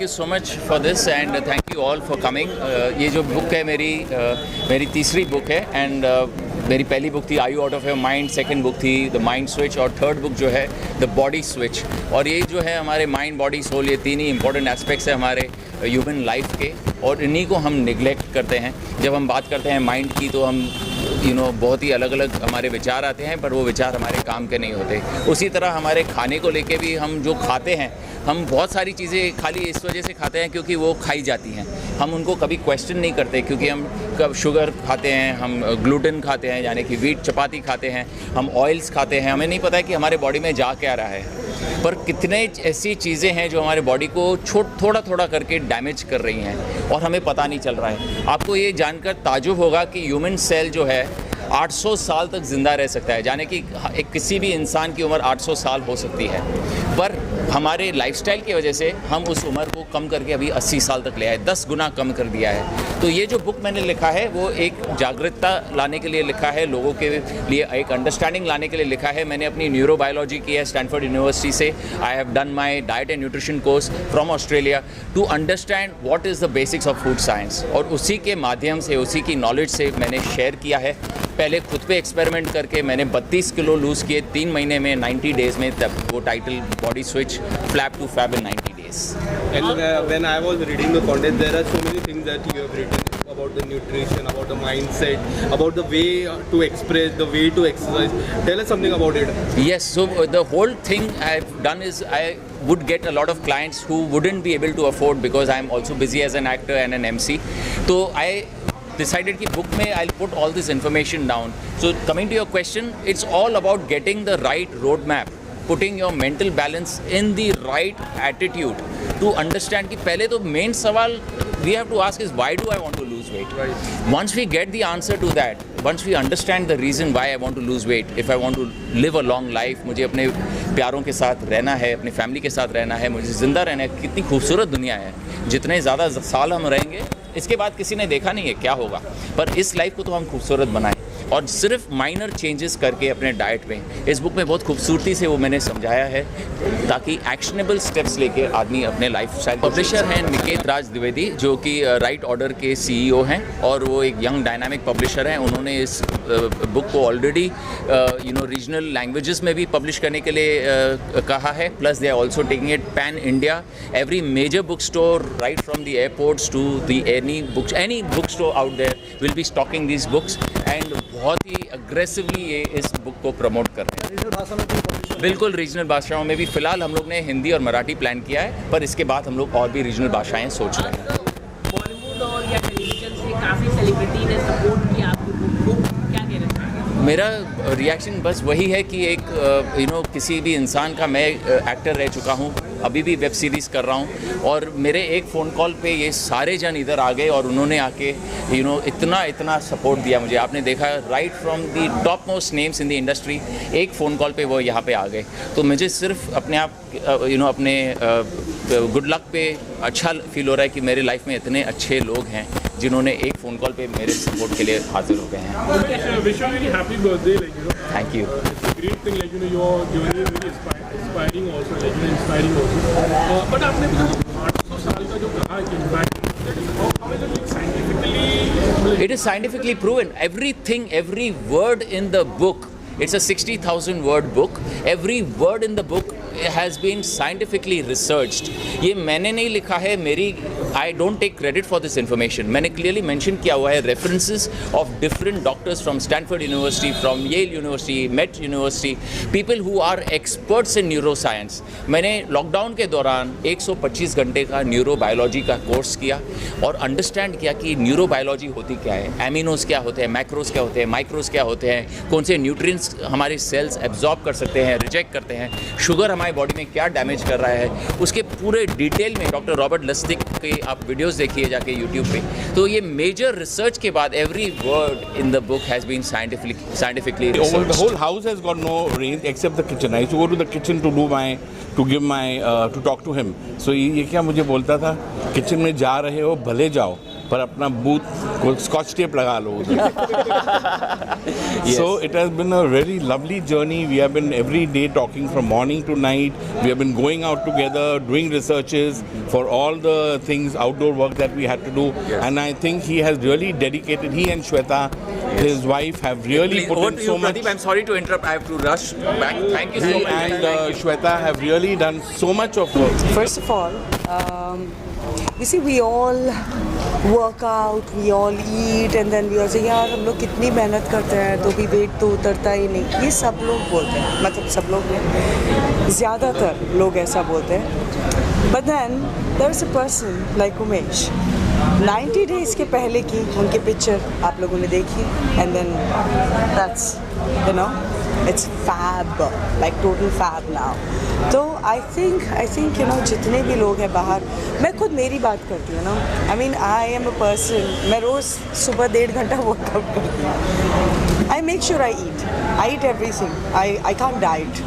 you so much for this and thank you all for coming. ये जो book है मेरी तीसरी बुक है एंड मेरी पहली बुक थी are you out of your mind, second book थी द माइंड स्विच और थर्ड बुक जो है द बॉडी स्विच। और ये जो है हमारे माइंड बॉडी सोल ये तीन ही इंपॉर्टेंट एस्पेक्ट्स हैं हमारे ह्यूमन लाइफ के और इन्हीं को हम निगलेक्ट करते हैं। जब हम बात करते हैं माइंड की तो हम बहुत ही अलग अलग हमारे विचार आते हैं पर वो विचार हमारे काम के नहीं होते। उसी तरह हमारे खाने को लेके भी हम जो खाते हैं हम बहुत सारी चीज़ें खाली इस वजह से खाते हैं क्योंकि वो खाई जाती हैं, हम उनको कभी क्वेश्चन नहीं करते क्योंकि हम कब शुगर खाते हैं, हम ग्लूटेन खाते हैं यानी कि वीट चपाती खाते हैं, हम ऑयल्स खाते हैं, हमें नहीं पता है कि हमारे बॉडी में जा क्या रहा है। पर कितने ऐसी चीज़ें हैं जो हमारे बॉडी को थोड़ा थोड़ा करके डैमेज कर रही हैं और हमें पता नहीं चल रहा है। आपको ये जानकर ताज्जुब होगा कि ह्यूमन सेल जो है 800 साल तक ज़िंदा रह सकता है, यानी कि किसी भी इंसान की उम्र 800 साल हो सकती है, पर हमारे लाइफस्टाइल की वजह से हम उस उम्र को कम करके अभी 80 साल तक ले आए, 10 गुना कम कर दिया है। तो ये जो बुक मैंने लिखा है वो एक जागरूकता लाने के लिए लिखा है, लोगों के लिए एक अंडरस्टैंडिंग लाने के लिए लिखा है। मैंने अपनी न्यूरोबायोलॉजी की है स्टैनफोर्ड यूनिवर्सिटी से, I have done my diet and nutrition course from Australia to understand what is the basics of food science, और उसी के माध्यम से उसी की नॉलेज से मैंने शेयर किया है। पहले खुद पे एक्सपेरिमेंट करके मैंने 32 किलो लूज़ किए 3 महीने में, 90 डेज़ में, तब वो title body switch flab to fab in 90 days. And when I was reading the content, there are so many things that you have written about the nutrition, about the mindset, about the way to express, the way to exercise. Tell us something about it. Yes, so the whole thing I've done is I would get a lot of clients who wouldn't be able to afford because I'm also busy as an actor and an MC. So I decided कि book में I'll put all this information down. So coming to your question, it's all about getting the right roadmap, putting your mental balance in the right attitude to understand कि पहले तो main सवाल we have to ask is why do I want to lose weight? Right. Once we get the answer to that, once we understand the reason why I want to lose weight, if I want to live a long life, मुझे अपने प्यारों के साथ रहना है, अपनी family के साथ रहना है, मुझे ज़िंदा रहना है, कितनी खूबसूरत दुनिया है, जितने ज़्यादा साल हम रहेंगे इसके बाद किसी ने देखा नहीं है क्या होगा, पर इस लाइफ को तो हम खूबसूरत बनाएं और सिर्फ माइनर चेंजेस करके अपने डाइट में। इस बुक में बहुत खूबसूरती से वो मैंने समझाया है ताकि एक्शनेबल स्टेप्स लेके आदमी अपने लाइफ स्टाइल। पब्लिशर हैं निकेत राज द्विवेदी जो कि राइट ऑर्डर के CEO हैं और वो एक यंग डायनामिक पब्लिशर हैं। उन्होंने इस बुक को ऑलरेडी रीजनल लैंग्वेजेस में भी पब्लिश करने के लिए कहा है, plus they are also taking it pan India. Every major book store right from the airports to the any book store out there will be stocking this books and बहुत ही aggressively ये इस book को promote कर रहे हैं। बिल्कुल regional भाषाओं में भी, फिलहाल हम लोग ने हिंदी और मराठी प्लान किया है, पर इसके बाद हम लोग और भी रीजनल भाषाएं सोच रहे हैं। बॉलीवुड और या टेलीविजन से काफ़ी सेलिब्रिटी ने सपोर्ट किया आपकी बुक को, क्या कहना चाहिए? मेरा रिएक्शन बस वही है कि एक किसी भी इंसान का, मैं एक्टर रह चुका हूँ, अभी भी वेब सीरीज़ कर रहा हूँ और मेरे एक फ़ोन कॉल पे ये सारे जन इधर आ गए और उन्होंने आके इतना सपोर्ट दिया मुझे। आपने देखा right from the top most names in the industry, एक फ़ोन कॉल पे वो यहाँ पे आ गए। तो मुझे सिर्फ अपने आप अपने गुड लक पे अच्छा फील हो रहा है कि मेरे लाइफ में इतने अच्छे लोग हैं जिन्होंने एक फ़ोन कॉल पे मेरे सपोर्ट के लिए हाजिर हो गए हैं। Wish you a very happy birthday, thank you. It's a great thing, your journey is very inspiring also, inspiring also. But आपने भी जो 800 साल का जो कहा कि how is it scientifically? It is scientifically proven. Every word in the book, it's a 60,000 word book. Every word in the book has been scientifically researched. ये मैंने नहीं लिखा है, I don't take credit for this information. मैंने clearly mention किया हुआ है references of different doctors from Stanford University, from Yale University, Met University, people who are experts in neuroscience. मैंने लॉकडाउन के दौरान 125 घंटे का न्यूरोबायोलॉजी का कोर्स किया और अंडरस्टैंड किया कि न्यूरोबायोलॉजी होती क्या है, एमिनोज क्या होते हैं, मैक्रोज क्या होते हैं, माइक्रोज क्या होते हैं, कौन से न्यूट्रिएंट्स हमारे सेल्स एब्जॉर्ब कर सकते हैं, रिजेक्ट करते हैं, शुगर हमारी बॉडी में क्या डैमेज कर रहा है, उसके पूरे डिटेल में डॉक्टर रॉबर्ट लस्टिक के आप वीडियोस देखिए जाके यूट्यूब पे। तो ये मेजर रिसर्च के बाद every word in the book has been scientifically The whole house has got no range except the kitchen. I used to go to the kitchen to talk to him. So ये क्या मुझे बोलता था, kitchen में जा रहे हो भले जाओ, पर अपना बूथ को स्कॉच टेप लगा लो उधर. So it has been a very lovely journey. We have been every day talking from morning to night. We have been going out together, doing researches for all the things, outdoor work that we had to do. Yes. And I think he has really dedicated, he and Shweta, his wife, have really Please, put over in to you, so much. Pradeep. I'm sorry to interrupt. I have to rush back. Thank you so He much. and Shweta have really done so much of work. First of all, you see, we all work out, we all eat, and then we all say, यार हम लोग कितनी मेहनत करते हैं तो भी wait तो उतरता ही नहीं. ये सब लोग बोलते हैं, मतलब सब लोग नहीं, ज़्यादातर लोग ऐसा बोलते हैं. But then there is a person like Umesh. 90 days के पहले की उनकी पिक्चर आप लोगों ने देखी, and then that's, you know, it's fab, like total fab now. तो I think you know, जितने भी लोग हैं बाहर, मैं खुद मेरी बात करती हूँ ना. I mean, I am a person, मैं रोज़ सुबह 1.5 घंटा वर्कआउट करती हूँ. I make sure I eat everything. I can't diet.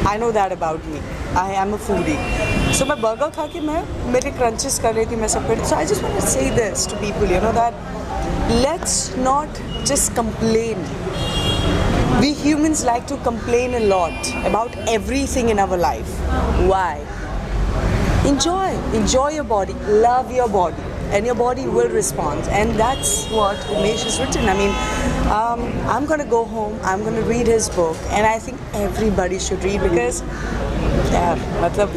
I know that about me. I am a foodie. So मैं बर्गर खा के मैं मेरे क्रंचेस कर रही थी, मैं सब कर. So I just want to say this to people, you know, that let's not just complain. We humans like to complain a lot about everything in our life. Why? Enjoy your body, love your body, and your body will respond. And that's what Umesh has written. I mean, I'm going to go home, I'm going to read his book, and I think everybody should read because, यार, मतलब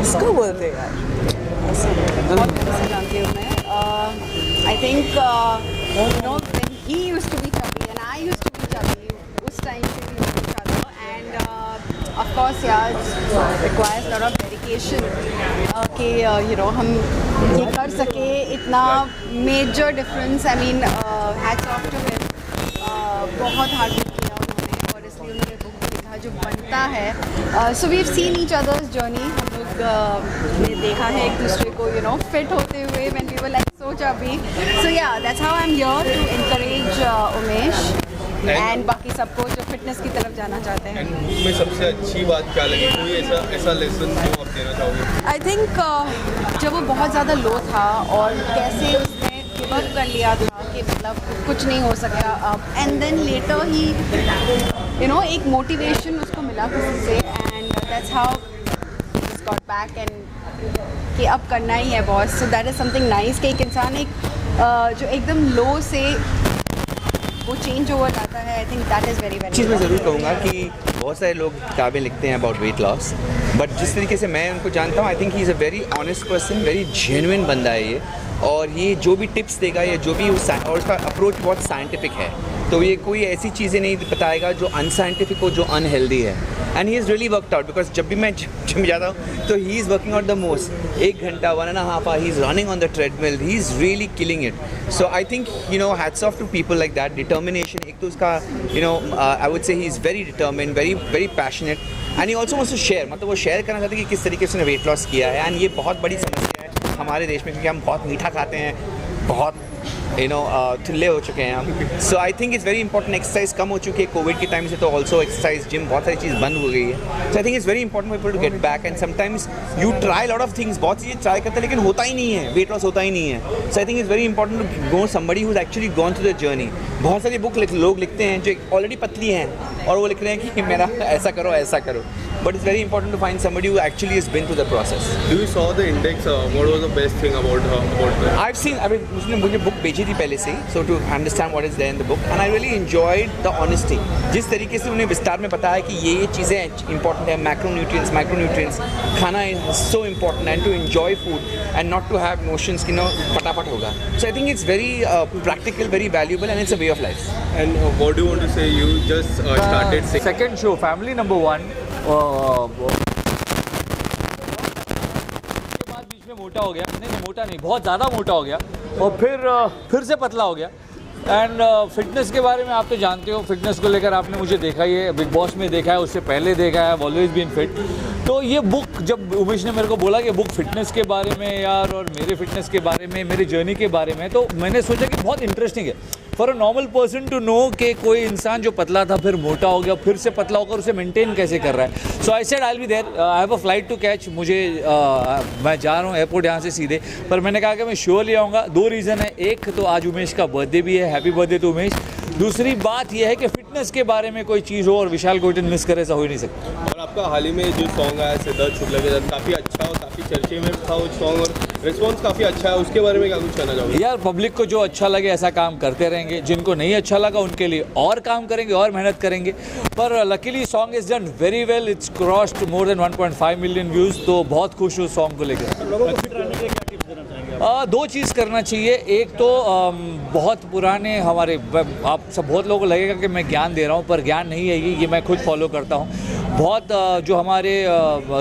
इसको बोलते हैं यार. बहुत अच्छे जानती हूँ मैं. I think you know, when he used to be chubby and I used to be chubby, उस time पे we knew each other, and of course yeah, it requires a lot of dedication कि you know हम ये कर सके इतना major difference. I mean hats off to him. बहुत hard work किया उन्होंने और इसलिए उन्होंने book भी लिखा जो बनता है. So we've seen each other's journey. हम लोग ने देखा है एक दूसरे को you know fit होते हुए when we were like so chubby. So yeah, that's how I'm here to encourage Umesh and बाकी सबको जो फिटनेस की तरफ जाना चाहते हैं. एंड बुक में सबसे अच्छी बात क्या लगी, कोई ऐसा लेसन जो आप देना चाहोगे? आई थिंक जब वो बहुत ज़्यादा लो था और कैसे उसने गिव अप कर लिया था कि मतलब कुछ नहीं हो सकता अब, and then later he you know एक मोटिवेशन उसको मिला किसी से, and that's how he got back and कि अब करना ही है boss. So that is something nice कि एक इंसान एक जो एकदम लो से वो चेंज ओवर आता है. I think that is very चीज़ मैं ज़रूर कहूँगा कि बहुत सारे लोग किताबें लिखते हैं अबाउट वेट लॉस, बट जिस तरीके से मैं उनको जानता हूँ, I think he is a very honest person, very genuine बंदा है ये. और ये जो भी टिप्स देगा या जो भी और उसका अप्रोच बहुत साइंटिफिक है, तो ये कोई ऐसी चीज़ें नहीं बताएगा जो अनसाइंटिफिक हो, जो अनहेल्दी है. And he is really worked out because जब भी मैं जिम जाता हूँ तो he is working out the most. 1 घंटा 1.5 hours he is running on the treadmill, he is really killing it. So I think you know hats off to people like that. Determination एक तो उसका you know I would say he is very determined, very very passionate, and he also wants to share. मतलब वो share करना चाहते हैं कि किस तरीके से उसने वेट लॉस किया है. एंड ये बहुत बड़ी समस्या है हमारे देश में क्योंकि हम बहुत मीठा खाते हैं, बहुत यू नो ठुल्ले हो चुके हैं हम. So I think it's very important. Exercise कम हो चुकी है कोविड के टाइम से, तो ऑल्सो एक्सरसाइज जिम बहुत सारी चीज़ बंद हो गई है. So I think it's very important people to get back. And sometimes you try lot of things, बहुत चीज़ें ट्राई करते हैं लेकिन होता ही नहीं है, वेट लॉस होता ही नहीं है. So I think it's very important to go somebody who is actually gone through the journey. बहुत सारी बुक लोग लिखते हैं जो ऑलरेडी पतली हैं और वो लिख रहे हैं कि मेरा ऐसा करो ऐसा करो, but it's very important to find somebody who actually has been through the process. Do you saw the index? What was the best thing about her? I've seen, I mean, उसने मुझे बुक भेजी थी पहले से ही, so to understand what is there in the book, and I really enjoyed the honesty. जिस तरीके से उन्हें विस्तार में बताया कि ये चीज़ें important है, macronutrients, micronutrients, खाना is so important, and to enjoy food and not to have notions कि no फटाफट होगा. So I think it's very practical, very valuable, and it's a way of life. And what do you want to say? You just started. Second show, Family Number 1. उसके बाद बीच में मोटा हो गया, नहीं मोटा नहीं, बहुत ज़्यादा मोटा हो गया और फिर से पतला हो गया. एंड फिटनेस के बारे में आप तो जानते हो, फिटनेस को लेकर आपने मुझे देखा ही है, बिग बॉस में देखा है, उससे पहले देखा है, ऑलवेज बीन फिट. तो ये बुक जब उमेश ने मेरे को बोला कि बुक फिटनेस के बारे में यार और मेरे फिटनेस के बारे में, मेरे जर्नी के बारे में, तो मैंने सोचा कि बहुत इंटरेस्टिंग है. For a normal person to know कि कोई इंसान जो पतला था फिर मोटा हो गया, फिर से पतला होकर उसे मेंटेन कैसे कर रहा है. So I said I will be there, I have a flight to catch. मुझे मैं जा रहा हूँ एयरपोर्ट यहाँ से सीधे, पर मैंने कहा कि मैं श्योरली आऊँगा. 2 रीज़न है. एक तो आज उमेश का बर्थडे भी है, हैप्पी बर्थडे टू उमेश. दूसरी बात यह है कि फिटनेस के बारे में कोई चीज़ हो और विशाल कोइटन मिस करे, ऐसा हो ही नहीं सकता. और आपका हाल ही में जो सॉन्ग आया सिद्धार्थ शुक्ला के साथ काफ़ी अच्छा और काफ़ी चर्चे में था वो सॉन्ग, और रिस्पॉन्स काफ़ी अच्छा है, उसके बारे में क्या कुछ कहना चाहोगे? यार पब्लिक को जो अच्छा लगे ऐसा काम करते रहेंगे, जिनको नहीं अच्छा लगा उनके लिए और काम करेंगे और मेहनत करेंगे. पर luckily song is done very well. It's crossed more than 1.5 million views. तो बहुत खुश हूँ सॉन्ग को लेकर. लोगों को फिट रहने के लिए क्या टिप्स देना चाहेंगे? 2 चीज़ करना चाहिए. एक तो बहुत पुराने हमारे, आप सब बहुत लोगों को लगेगा कि मैं ज्ञान दे रहा हूँ, पर ज्ञान नहीं है ये मैं खुद फॉलो करता हूँ. बहुत जो हमारे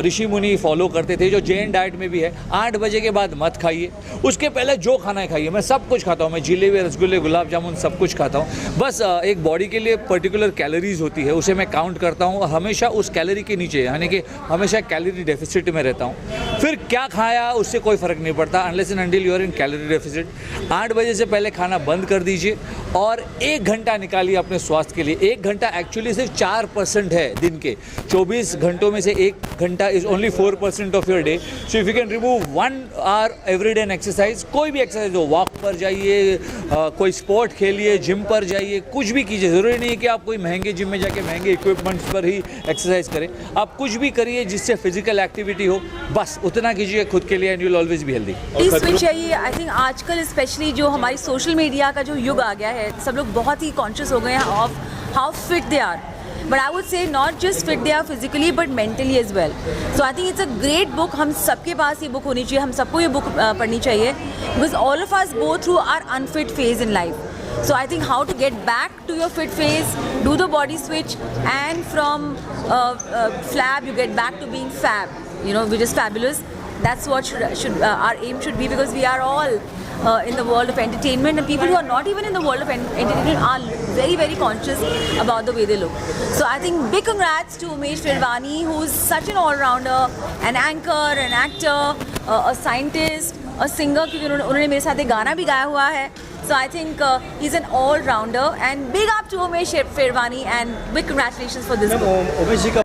ऋषि मुनि फॉलो करते थे, जो जैन डाइट में भी है, 8 बजे के बाद मत खाइए, उसके पहले जो खाना है खाइए. मैं सब कुछ खाता हूँ, मैं जिलेबी, रसगुल्ले, गुलाब जामुन सब कुछ खाता हूँ. बस एक बॉडी के लिए पर्टिकुलर कैलोरीज होती है, उसे मैं काउंट करता हूँ. हमेशा उस कैलोरी के नीचे, यानी कि हमेशा कैलोरी डेफिसिट में रहता हूँ. फिर क्या खाया उससे कोई फ़र्क नहीं पड़ता, unless and until you are in calorie deficit. 8 बजे से पहले खाना बंद कर दीजिए और 1 घंटा निकालिए अपने स्वास्थ्य के लिए. 1 घंटा एक्चुअली सिर्फ 4% है दिन के. 24 घंटों में से 1 घंटा is only 4% of your day. So if you can remove 1 hour every day an exercise, कोई भी एक्सरसाइज हो, वॉक पर जाइए, कोई स्पोर्ट खेलिए, जिम पर जाइए, कुछ भी कीजिए. ज़रूरी नहीं है कि आप कोई महंगे जिम में जाके महंगे इक्विपमेंट्स पर ही एक्सरसाइज करें. आप कुछ भी करिए जिससे फिजिकल एक्टिविटी हो, बस उतना कीजिए खुद के लिए, and you will always be healthy. Switch है ये. आई थिंक आजकल स्पेशली जो हमारी सोशल मीडिया का जो युग आ गया है, सब लोग बहुत ही कॉन्शियस हो गए हैं of how fit they are. But I would say not just fit they are physically but mentally as well. So I think it's a great book. हम सबके पास ये book होनी चाहिए, हम सबको ये book पढ़नी चाहिए, because all of us go through our unfit phase in life. So I think how to get back to your fit phase, do the body switch, and from flab you get back to being fab. You know, which is fabulous. That's what should our aim should be, because we are all in the world of entertainment, and people who are not even in the world of entertainment are very, very conscious about the way they look. So I think big congrats to Umesh Firvani, who's such an all-rounder, an anchor, an actor, a scientist, a singer, क्योंकि उन्होंने मेरे साथ एक गाना भी गाया हुआ है. So I think he's an all-rounder, and big up to Umesh Firvani, and big congratulations for this book. Umesh ji का